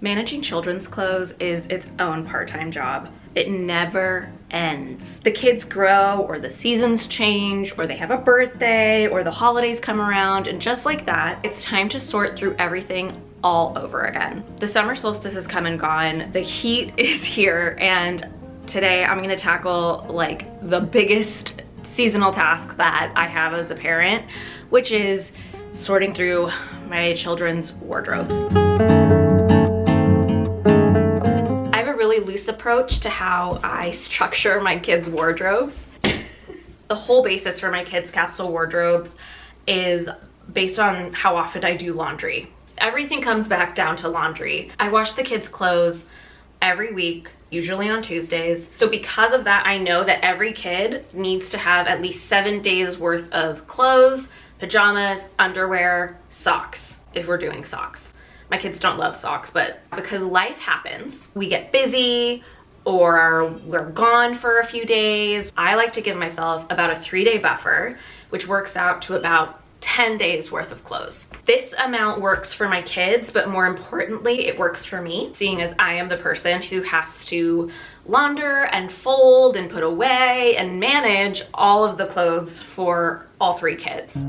Managing children's clothes is its own part-time job. It never ends. The kids grow, or the seasons change, or they have a birthday, or the holidays come around, and just like that, it's time to sort through everything all over again. The summer solstice has come and gone. The heat is here, and today I'm gonna tackle like the biggest seasonal task that I have as a parent, which is sorting through my children's wardrobes. Really loose approach to how I structure my kids' wardrobes. The whole basis for my kids' capsule wardrobes is based on how often I do laundry. Everything comes back down to laundry. I wash the kids' clothes every week, usually on Tuesdays. So because of that, I know that every kid needs to have at least 7 days worth of clothes, pajamas, underwear, socks, if we're doing socks. My kids don't love socks, but because life happens, we get busy or we're gone for a few days. I like to give myself about a 3-day buffer, which works out to about 10 days worth of clothes. This amount works for my kids, but more importantly, it works for me, seeing as I am the person who has to launder and fold and put away and manage all of the clothes for all 3 kids.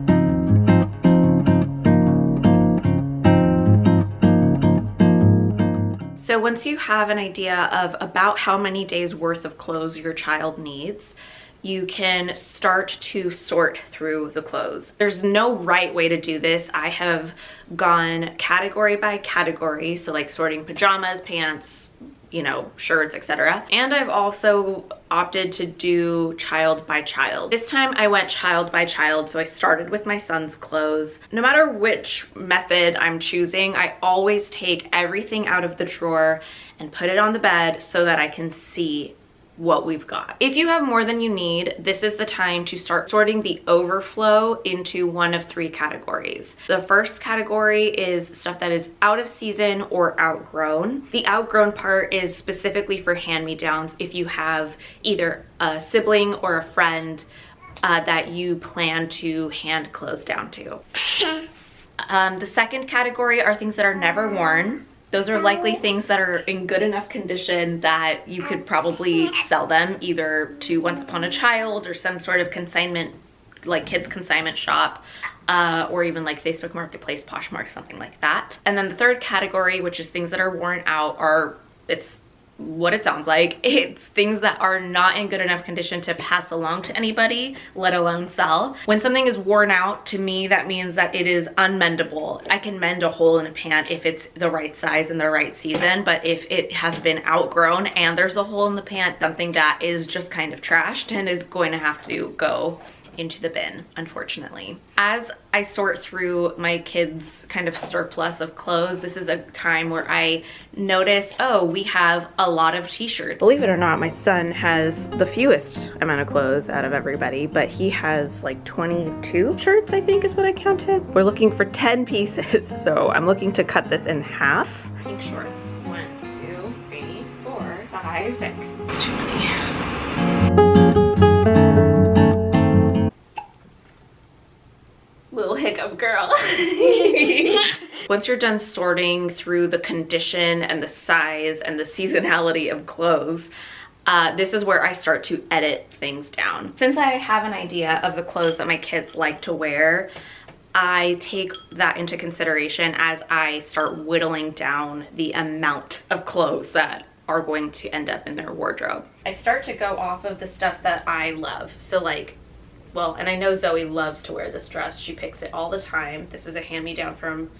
So once you have an idea of about how many days worth of clothes your child needs, you can start to sort through the clothes. There's no right way to do this. I have gone category by category, so like sorting pajamas, pants, you know, shirts, etc. And I've also opted to do child by child. This time I went child by child, so I started with my son's clothes. No matter which method I'm choosing, I always take everything out of the drawer and put it on the bed so that I can see what we've got. If you have more than you need, this is the time to start sorting the overflow into one of 3 categories. The first category is stuff that is out of season or outgrown. The outgrown part is specifically for hand-me-downs if you have either a sibling or a friend that you plan to hand clothes down to. The second category are things that are never worn. Those are likely things that are in good enough condition that you could probably sell them either to Once Upon a Child or some sort of consignment, like kids consignment shop, or even like Facebook Marketplace, Poshmark, something like that. And then the third category, which is things that are worn out, it's what it sounds like. It's things that are not in good enough condition to pass along to anybody, let alone sell. When something is worn out, to me, that means that it is unmendable. I can mend a hole in a pant if it's the right size and the right season, but if it has been outgrown and there's a hole in the pant, something that is just kind of trashed and is going to have to go into the bin, unfortunately. As I sort through my kids' kind of surplus of clothes, this is a time where I notice, oh, we have a lot of t-shirts. Believe it or not, my son has the fewest amount of clothes out of everybody, but he has like 22 shirts, I think is what I counted. We're looking for 10 pieces, so I'm looking to cut this in half. Pink shorts, 1, 2, 3, 4, 5, 6. It's too many. Little hiccup girl. Once you're done sorting through the condition and the size and the seasonality of clothes, this is where I start to edit things down. Since I have an idea of the clothes that my kids like to wear, I take that into consideration as I start whittling down the amount of clothes that are going to end up in their wardrobe. I start to go off of the stuff that I love. So like, well, and I know Zoe loves to wear this dress. She picks it all the time. This is a hand-me-down from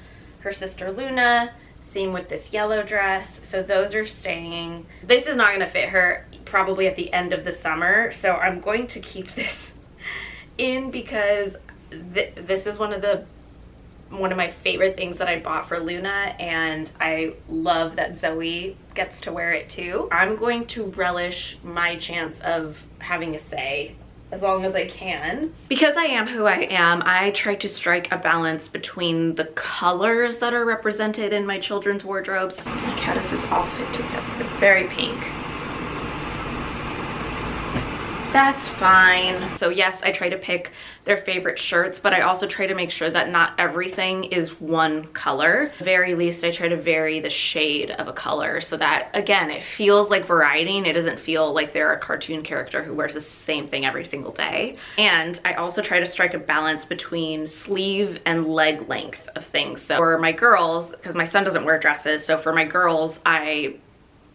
her sister Luna. Same with this yellow dress. So those are staying. This is not gonna fit her probably at the end of the summer. So I'm going to keep this in because this is one of my favorite things that I bought for Luna, and I love that Zoe gets to wear it too. I'm going to relish my chance of having a say as long as I can. Because I am who I am, I try to strike a balance between the colors that are represented in my children's wardrobes. Like, how does this all fit together? Very pink. That's fine. So yes, I try to pick their favorite shirts, but I also try to make sure that not everything is one color. At the very least, I try to vary the shade of a color so that, again, it feels like variety and it doesn't feel like they're a cartoon character who wears the same thing every single day. And I also try to strike a balance between sleeve and leg length of things. So for my girls, because my son doesn't wear dresses, so for my girls, I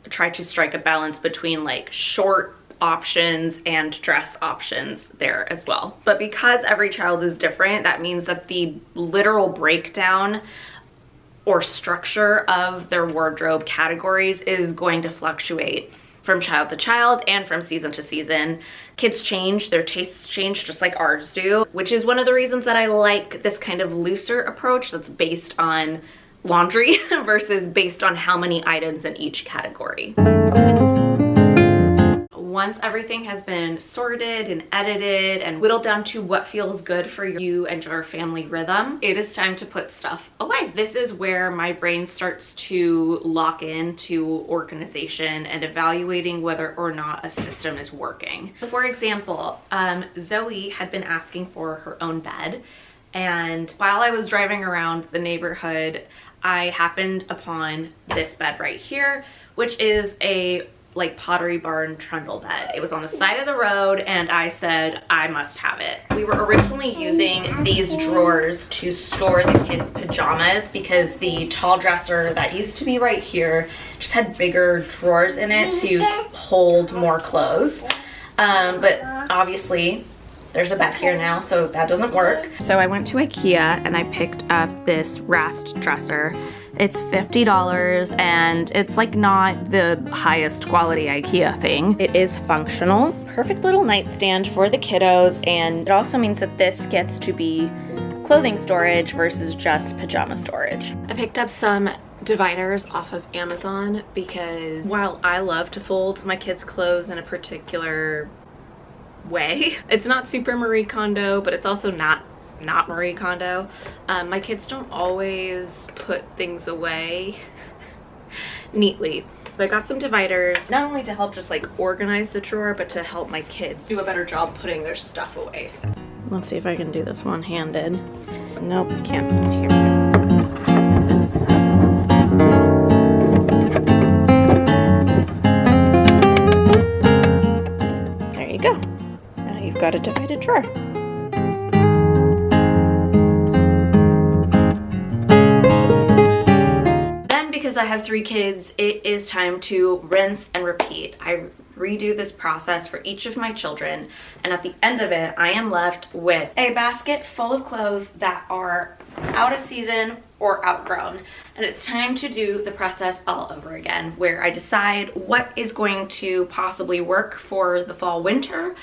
try to strike a balance between like short options and dress options there as well. But because every child is different, that means that the literal breakdown or structure of their wardrobe categories is going to fluctuate from child to child and from season to season. Kids change, their tastes change just like ours do, which is one of the reasons that I like this kind of looser approach that's based on laundry versus based on how many items in each category. Once everything has been sorted and edited and whittled down to what feels good for you and your family rhythm, it is time to put stuff away. This is where my brain starts to lock into organization and evaluating whether or not a system is working. For example, Zoe had been asking for her own bed, and while I was driving around the neighborhood, I happened upon this bed right here, which is a like Pottery Barn trundle bed. It was on the side of the road and I said I must have it. We were originally using these drawers to store the kids' pajamas because the tall dresser that used to be right here just had bigger drawers in it to hold more clothes. But obviously there's a bed here now, so that doesn't work. So I went to IKEA and I picked up this Rast dresser. It's $50 and it's like not the highest quality IKEA thing. It is functional. Perfect little nightstand for the kiddos, and it also means that this gets to be clothing storage versus just pajama storage. I picked up some dividers off of Amazon because while I love to fold my kids' clothes in a particular way, it's not super Marie Kondo, but it's also not Marie Kondo. My kids don't always put things away neatly. So I got some dividers, not only to help just like organize the drawer, but to help my kids do a better job putting their stuff away. So let's see if I can do this one-handed. Nope, can't. Here we go. This. There you go. Now you've got a divided drawer. Because I have 3 kids, it is time to rinse and repeat. I redo this process for each of my children, and at the end of it, I am left with a basket full of clothes that are out of season or outgrown. And it's time to do the process all over again, where I decide what is going to possibly work for the fall winter,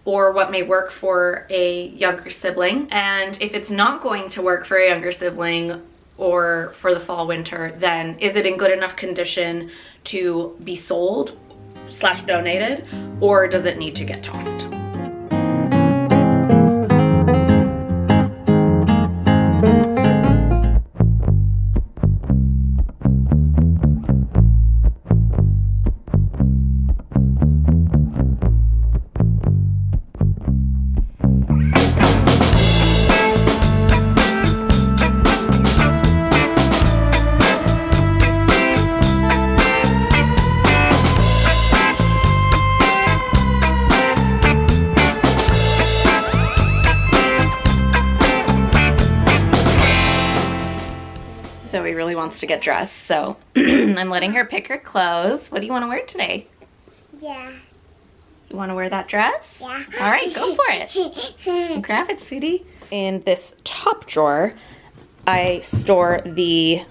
or what may work for a younger sibling. And if it's not going to work for a younger sibling or for the fall winter, then is it in good enough condition to be sold / donated, or does it need to get tossed? Zoe really wants to get dressed, so I'm letting her pick her clothes. What do you want to wear today? Yeah. You want to wear that dress? Yeah. All right, go for it. Grab it, sweetie. In this top drawer, I store the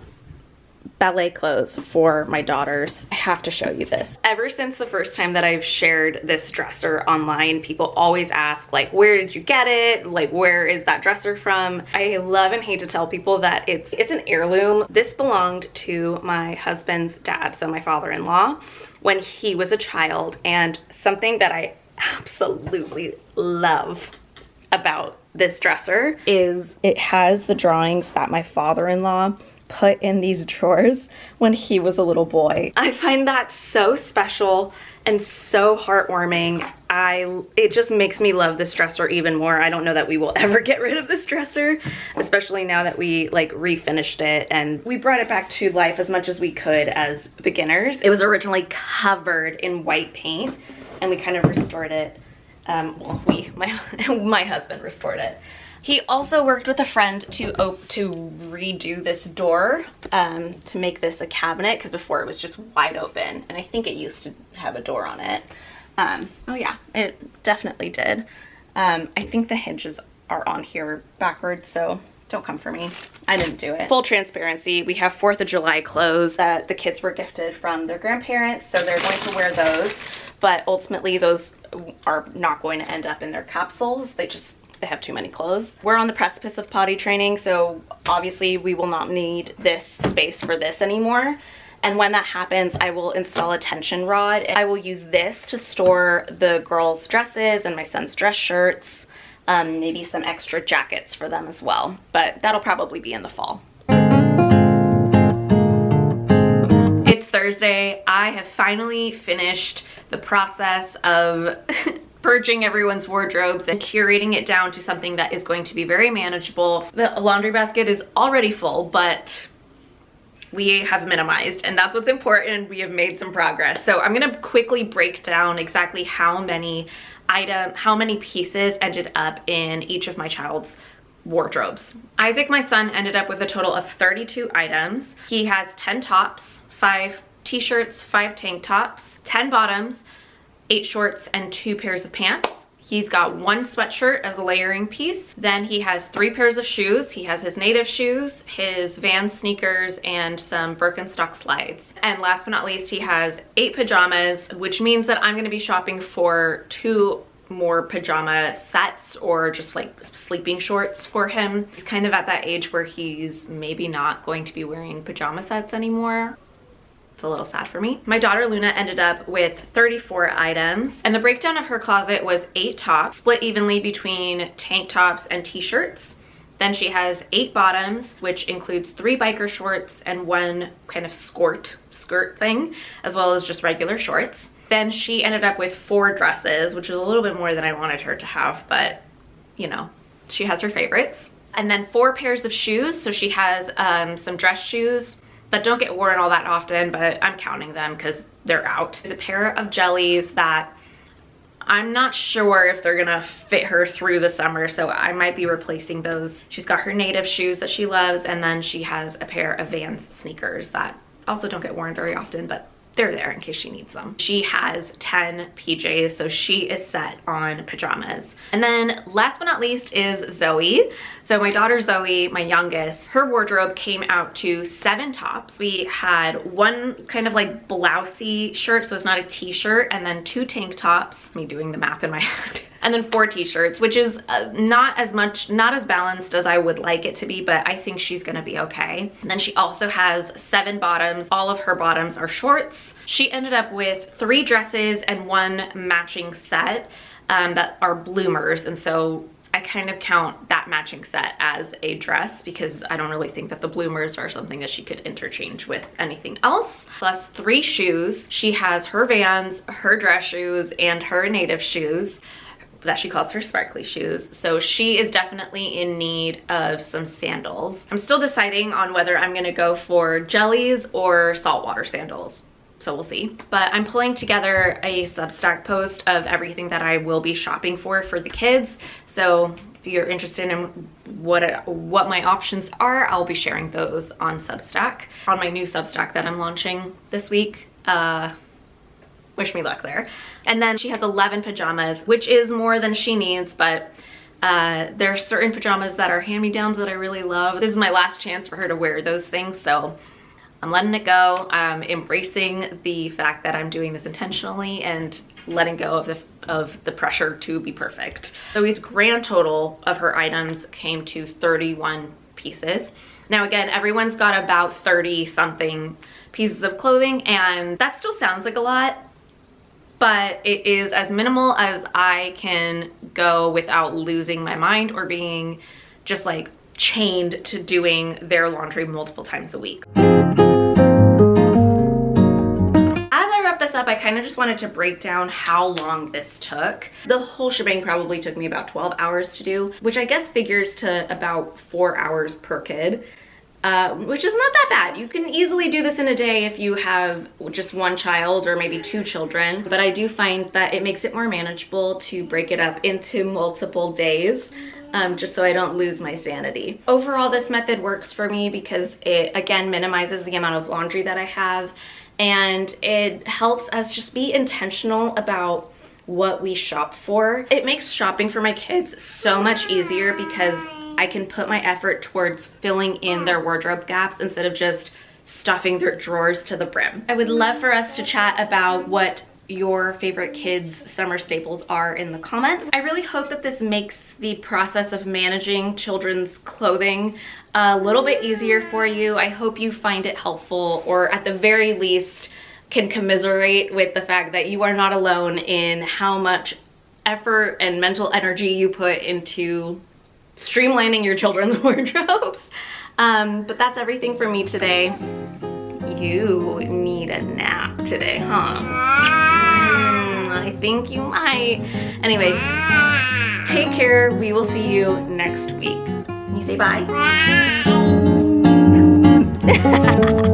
ballet clothes for my daughters. I have to show you this. Ever since the first time that I've shared this dresser online, people always ask, like, where did you get it? Like, where is that dresser from? I love and hate to tell people that it's an heirloom. This belonged to my husband's dad, so my father-in-law, when he was a child, and something that I absolutely love about this dresser is it has the drawings that my father-in-law put in these drawers when he was a little boy. I find that so special and so heartwarming. it just makes me love this dresser even more. I don't know that we will ever get rid of this dresser, especially now that we like refinished it and we brought it back to life as much as we could as beginners. It was originally covered in white paint and we kind of restored it. Well, my husband restored it. He also worked with a friend to redo this door, to make this a cabinet, because before it was just wide open, and I think it used to have a door on it. Oh yeah, it definitely did. I think the hinges are on here backwards, so don't come for me. I didn't do it. Full transparency, we have 4th of July clothes that the kids were gifted from their grandparents, so they're going to wear those, but ultimately those are not going to end up in their capsules. They have too many clothes. We're on the precipice of potty training, so obviously we will not need this space for this anymore. And when that happens, I will install a tension rod. I will use this to store the girls' dresses and my son's dress shirts, maybe some extra jackets for them as well, but that'll probably be in the fall. It's Thursday. I have finally finished the process of purging everyone's wardrobes and curating it down to something that is going to be very manageable. The laundry basket is already full, but we have minimized, and that's what's important. We have made some progress. So I'm gonna quickly break down exactly how many pieces ended up in each of my child's wardrobes. Isaac, my son, ended up with a total of 32 items. He has 10 tops, 5 t-shirts, 5 tank tops, 10 bottoms, 8 shorts, and 2 pairs of pants. He's got 1 sweatshirt as a layering piece. Then he has 3 pairs of shoes. He has his native shoes, his Vans sneakers, and some Birkenstock slides. And last but not least, he has 8 pajamas, which means that I'm gonna be shopping for 2 more pajama sets or just like sleeping shorts for him. He's kind of at that age where he's maybe not going to be wearing pajama sets anymore. It's a little sad for me. My daughter Luna ended up with 34 items, and the breakdown of her closet was 8 tops, split evenly between tank tops and t-shirts. Then she has 8 bottoms, which includes 3 biker shorts and 1 kind of skirt thing, as well as just regular shorts. Then she ended up with 4 dresses, which is a little bit more than I wanted her to have, but you know, she has her favorites. And then 4 pairs of shoes. So she has some dress shoes that don't get worn all that often, but I'm counting them because they're out. There's a pair of jellies that I'm not sure if they're gonna fit her through the summer, so I might be replacing those. She's got her native shoes that she loves, and then she has a pair of Vans sneakers that also don't get worn very often, but they're there in case she needs them. She has 10 PJs, so she is set on pajamas. And then last but not least is Zoe. So my daughter Zoe, my youngest, her wardrobe came out to 7 tops. We had 1 kind of like blousey shirt, so it's not a t-shirt, and then 2 tank tops, me doing the math in my head, and then 4 t-shirts, which is not as balanced as I would like it to be, but I think she's gonna be okay. And then she also has 7 bottoms. All of her bottoms are shorts. She ended up with 3 dresses and 1 matching set that are bloomers, and so I kind of count that matching set as a dress because I don't really think that the bloomers are something that she could interchange with anything else. Plus 3 shoes. She has her Vans, her dress shoes, and her native shoes that she calls her sparkly shoes. So she is definitely in need of some sandals. I'm still deciding on whether I'm gonna go for jellies or saltwater sandals. So we'll see. But I'm pulling together a Substack post of everything that I will be shopping for the kids. So if you're interested in what my options are, I'll be sharing those on Substack, on my new Substack that I'm launching this week. Wish me luck there. And then she has 11 pajamas, which is more than she needs, but there are certain pajamas that are hand-me-downs that I really love. This is my last chance for her to wear those things, so I'm letting it go. I'm embracing the fact that I'm doing this intentionally and letting go of the pressure to be perfect. Zoe's grand total of her items came to 31 pieces. Now again, everyone's got about 30 something pieces of clothing, and that still sounds like a lot, but it is as minimal as I can go without losing my mind or being just like chained to doing their laundry multiple times a week. As I wrap this up, I I kind of just wanted to break down how long this took. The whole shebang probably took me about 12 hours to do, which I guess figures to about 4 hours per kid. Which is not that bad. You can easily do this in a day if you have just one child or maybe 2 children. But I do find that it makes it more manageable to break it up into multiple days, just so I don't lose my sanity. Overall, this method works for me because it, again, minimizes the amount of laundry that I have, and it helps us just be intentional about what we shop for. It makes shopping for my kids so much easier because I can put my effort towards filling in their wardrobe gaps instead of just stuffing their drawers to the brim. I would love for us to chat about what your favorite kids' summer staples are in the comments. I really hope that this makes the process of managing children's clothing a little bit easier for you. I hope you find it helpful, or at the very least can commiserate with the fact that you are not alone in how much effort and mental energy you put into streamlining your children's wardrobes. But that's everything for me today. You need a nap today, huh? I think you might. Anyway, take care. We will see you next week. Can you say bye? Bye.